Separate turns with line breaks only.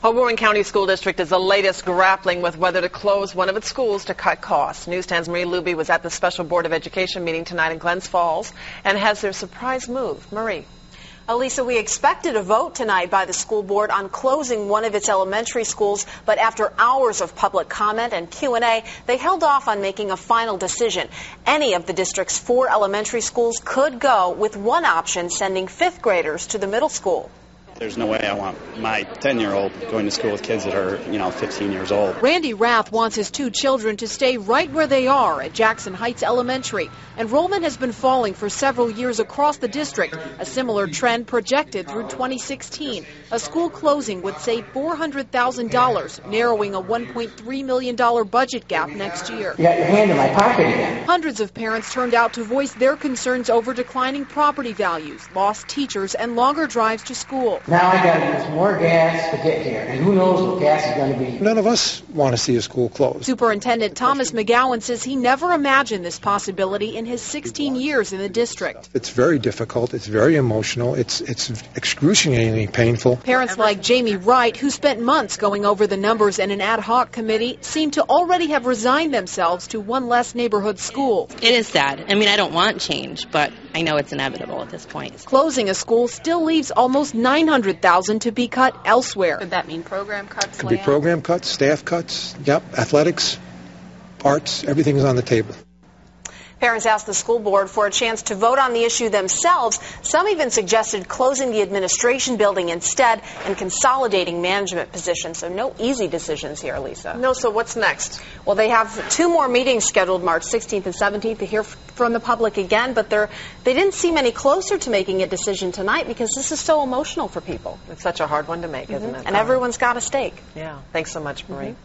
A Warren County School District is the latest grappling with whether to close one of its schools to cut costs. News 10's Marie Luby was at the Special Board of Education meeting tonight in Glens Falls and has their surprise move. Marie.
Lisa, we expected a vote tonight by the school board on closing one of its elementary schools, but after hours of public comment and Q&A, they held off on making a final decision. Any of the district's 4 elementary schools could go, with one option sending 5th graders to the middle school.
There's no way I want my 10-year-old going to school with kids that are, 15 years old.
Randy Rath wants his 2 children to stay right where they are at Jackson Heights Elementary. Enrollment has been falling for several years across the district, a similar trend projected through 2016. A school closing would save $400,000, narrowing a $1.3 million budget gap next year.
You got your hand in my pocket again.
Hundreds of parents turned out to voice their concerns over declining property values, lost teachers, and longer drives to school.
Now I got to use more gas to get here, and who knows what gas is going to be.
None of us want to see a school closed.
Superintendent Thomas McGowan says he never imagined this possibility in his 16 years in the district.
It's very difficult. It's very emotional. It's excruciatingly painful.
Parents like Jamie Wright, who spent months going over the numbers in an ad hoc committee, seem to already have resigned themselves to one less neighborhood school.
It is sad. I mean, I don't want change, but I know it's inevitable at this point.
Closing a school still leaves almost $900,000 to be cut elsewhere.
Could that mean program cuts?
Could be program cuts, staff cuts, athletics, arts, everything's on the table.
Parents asked the school board for a chance to vote on the issue themselves. Some even suggested closing the administration building instead and consolidating management positions. So no easy decisions here, Lisa.
No, so what's next?
Well, they have 2 more meetings scheduled, March 16th and 17th, to hear from the public again, but they didn't seem any closer to making a decision tonight because this is so emotional for people.
It's such a hard one to make, isn't it?
And everyone's got a stake.
Yeah. Thanks so much, Marie.